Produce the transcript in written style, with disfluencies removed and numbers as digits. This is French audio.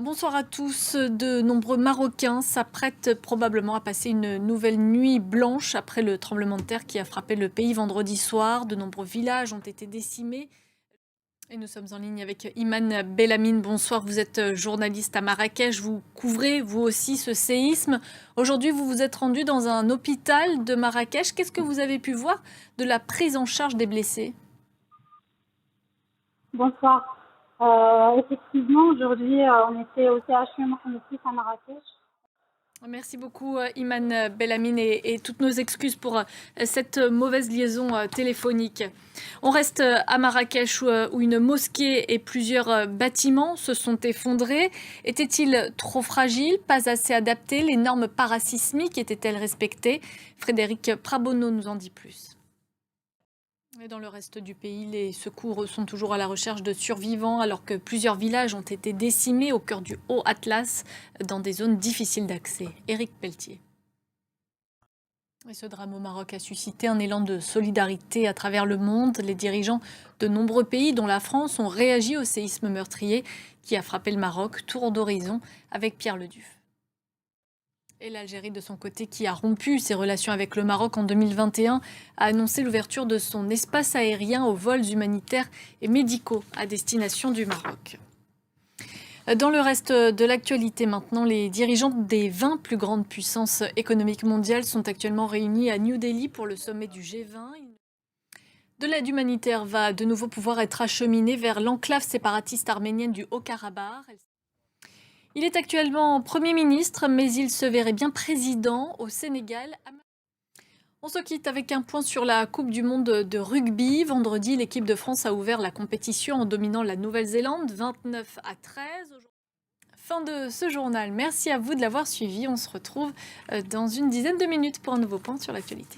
Bonsoir à tous. De nombreux Marocains s'apprêtent probablement à passer une nouvelle nuit blanche après le tremblement de terre qui a frappé le pays vendredi soir. De nombreux villages ont été décimés. Et nous sommes en ligne avec Iman Bellamine. Bonsoir, vous êtes journaliste à Marrakech. Vous couvrez, vous aussi, ce séisme. Aujourd'hui, vous vous êtes rendu dans un hôpital de Marrakech. Qu'est-ce que vous avez pu voir de la prise en charge des blessés? Bonsoir. Effectivement, aujourd'hui, on était au CHU Mohamed VI à Marrakech. Merci beaucoup, Iman Bellamine, et toutes nos excuses pour cette mauvaise liaison téléphonique. On reste à Marrakech où une mosquée et plusieurs bâtiments se sont effondrés. Étaient-ils trop fragiles, pas assez adaptés? Les normes parasismiques étaient-elles respectées? Frédéric Prabono nous en dit plus. Et dans le reste du pays, les secours sont toujours à la recherche de survivants alors que plusieurs villages ont été décimés au cœur du Haut-Atlas dans des zones difficiles d'accès. Éric Pelletier. Et ce drame au Maroc a suscité un élan de solidarité à travers le monde. Les dirigeants de nombreux pays, dont la France, ont réagi au séisme meurtrier qui a frappé le Maroc. Tour d'horizon avec Pierre Leduf. Et l'Algérie, de son côté, qui a rompu ses relations avec le Maroc en 2021, a annoncé l'ouverture de son espace aérien aux vols humanitaires et médicaux à destination du Maroc. Dans le reste de l'actualité maintenant, les dirigeants des 20 plus grandes puissances économiques mondiales sont actuellement réunis à New Delhi pour le sommet du G20. De l'aide humanitaire va de nouveau pouvoir être acheminée vers l'enclave séparatiste arménienne du Haut-Karabakh. Il est actuellement Premier ministre, mais il se verrait bien président au Sénégal. On se quitte avec un point sur la Coupe du monde de rugby. Vendredi, l'équipe de France a ouvert la compétition en dominant la Nouvelle-Zélande 29-13. Fin de ce journal. Merci à vous de l'avoir suivi. On se retrouve dans une dizaine de minutes pour un nouveau point sur l'actualité.